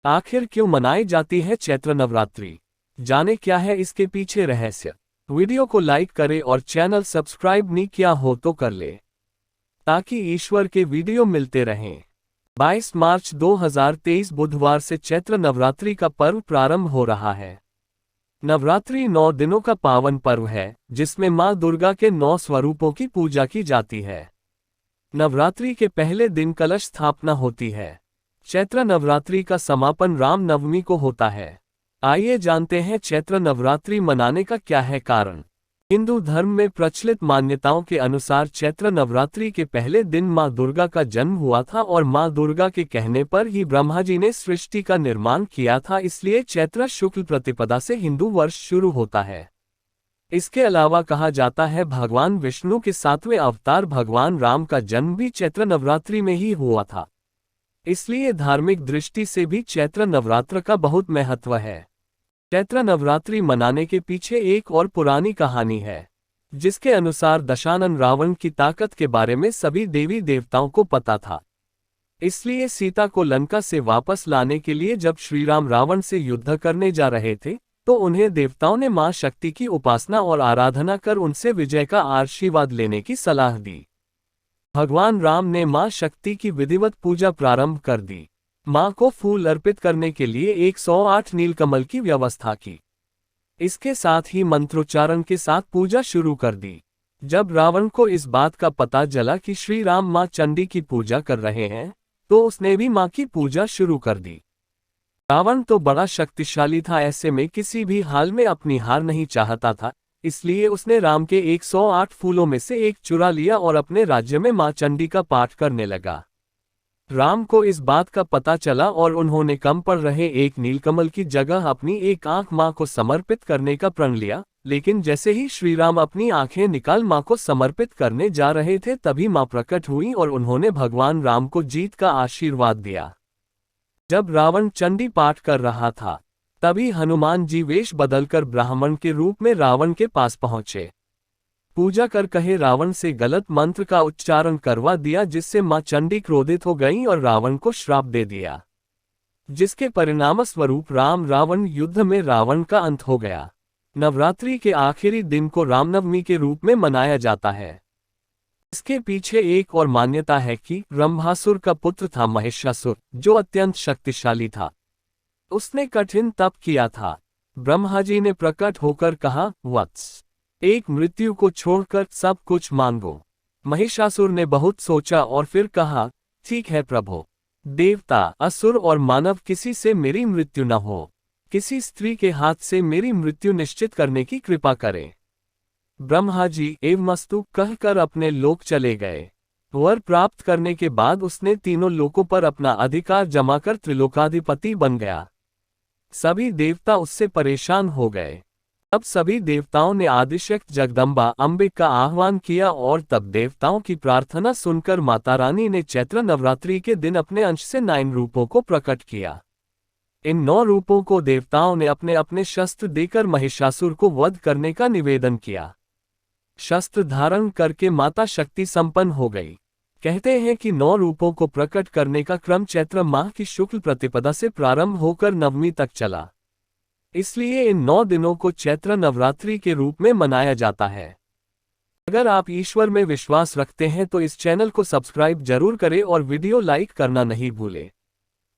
आखिर क्यों मनाई जाती है चैत्र नवरात्रि? जाने क्या है इसके पीछे रहस्य। वीडियो को लाइक करें और चैनल सब्सक्राइब नहीं किया हो तो कर ले, ताकि ईश्वर के वीडियो मिलते रहें। 22 मार्च 2023 बुधवार से चैत्र नवरात्रि का पर्व प्रारंभ हो रहा है। नवरात्रि 9 दिनों का पावन पर्व है, जिसमें मां दुर्गा के 9 स्वरूपों की पूजा की जाती है। नवरात्रि के पहले दिन कलश स्थापना होती है। चैत्र नवरात्रि का समापन राम नवमी को होता है। आइए जानते हैं चैत्र नवरात्रि मनाने का क्या है कारण। हिंदू धर्म में प्रचलित मान्यताओं के अनुसार चैत्र नवरात्रि के पहले दिन मां दुर्गा का जन्म हुआ था और मां दुर्गा के कहने पर ही ब्रह्मा जी ने सृष्टि का निर्माण किया था, इसलिए चैत्र शुक्ल प्रतिपदा से हिंदू वर्ष शुरू होता है। इसके अलावा कहा जाता है भगवान विष्णु के 7वें अवतार भगवान राम का जन्म भी चैत्र नवरात्रि में ही हुआ था, इसलिए धार्मिक दृष्टि से भी चैत्र नवरात्र का बहुत महत्व है। चैत्र नवरात्रि मनाने के पीछे एक और पुरानी कहानी है, जिसके अनुसार दशानन रावण की ताकत के बारे में सभी देवी देवताओं को पता था। इसलिए सीता को लंका से वापस लाने के लिए जब श्रीराम रावण से युद्ध करने जा रहे थे, तो उन्हें देवताओं ने मां शक्ति की उपासना और आराधना कर उनसे विजय का आशीर्वाद लेने की सलाह दी। भगवान राम ने मां शक्ति की विधिवत पूजा प्रारंभ कर दी। मां को फूल अर्पित करने के लिए 108 नीलकमल की व्यवस्था की। इसके साथ ही मंत्रोच्चारण के साथ पूजा शुरू कर दी। जब रावण को इस बात का पता चला कि श्री राम मां चंडी की पूजा कर रहे हैं, तो उसने भी मां की पूजा शुरू कर दी। रावण तो बड़ा शक्तिशाली था, ऐसे में किसी भी हाल में अपनी हार नहीं चाहता था, इसलिए उसने राम के 108 फूलों में से एक चुरा लिया और अपने राज्य में मां चंडी का पाठ करने लगा। राम को इस बात का पता चला और उन्होंने कम पड़ रहे एक नीलकमल की जगह अपनी एक आंख मां को समर्पित करने का प्रण लिया, लेकिन जैसे ही श्रीराम अपनी आंखें निकाल मां को समर्पित करने जा रहे थे, तभी मां प्रकट हुई और उन्होंने भगवान राम को जीत का आशीर्वाद दिया। जब रावण चंडी पाठ कर रहा था, तभी हनुमान जी वेश बदलकर ब्राह्मण के रूप में रावण के पास पहुंचे। पूजा कर कहे रावण से गलत मंत्र का उच्चारण करवा दिया, जिससे मां चंडी क्रोधित हो गईं और रावण को श्राप दे दिया, जिसके परिणाम स्वरूप राम रावण युद्ध में रावण का अंत हो गया। नवरात्रि के आखिरी दिन को रामनवमी के रूप में मनाया जाता है। इसके पीछे एक और मान्यता है कि ब्रह्मासुर का पुत्र था महिषासुर, जो अत्यंत शक्तिशाली था। उसने कठिन तप किया था। ब्रह्मा जी ने प्रकट होकर कहा, वत्स, एक मृत्यु को छोड़कर सब कुछ मांगो। महिषासुर ने बहुत सोचा और फिर कहा, ठीक है प्रभु, देवता, असुर और मानव किसी से मेरी मृत्यु न हो। किसी स्त्री के हाथ से मेरी मृत्यु निश्चित करने की कृपा करें। ब्रह्मा जी एवमस्तु कहकर अपने लोक चले गए। वर प्राप्त करने के बाद उसने तीनों लोकों पर अपना अधिकार जमाकर त्रिलोकाधिपति बन गया। सभी देवता उससे परेशान हो गए। तब सभी देवताओं ने आदिशक्ति जगदम्बा अम्बे का आह्वान किया और तब देवताओं की प्रार्थना सुनकर माता रानी ने चैत्र नवरात्रि के दिन अपने अंश से 9 रूपों को प्रकट किया। इन 9 रूपों को देवताओं ने अपने अपने शस्त्र देकर महिषासुर को वध करने का निवेदन किया। शस्त्र धारण करके माता शक्ति संपन्न हो गई। कहते हैं कि 9 रूपों को प्रकट करने का क्रम चैत्र माह की शुक्ल प्रतिपदा से प्रारंभ होकर नवमी तक चला, इसलिए इन 9 दिनों को चैत्र नवरात्रि के रूप में मनाया जाता है। अगर आप ईश्वर में विश्वास रखते हैं तो इस चैनल को सब्सक्राइब जरूर करें और वीडियो लाइक करना नहीं भूलें।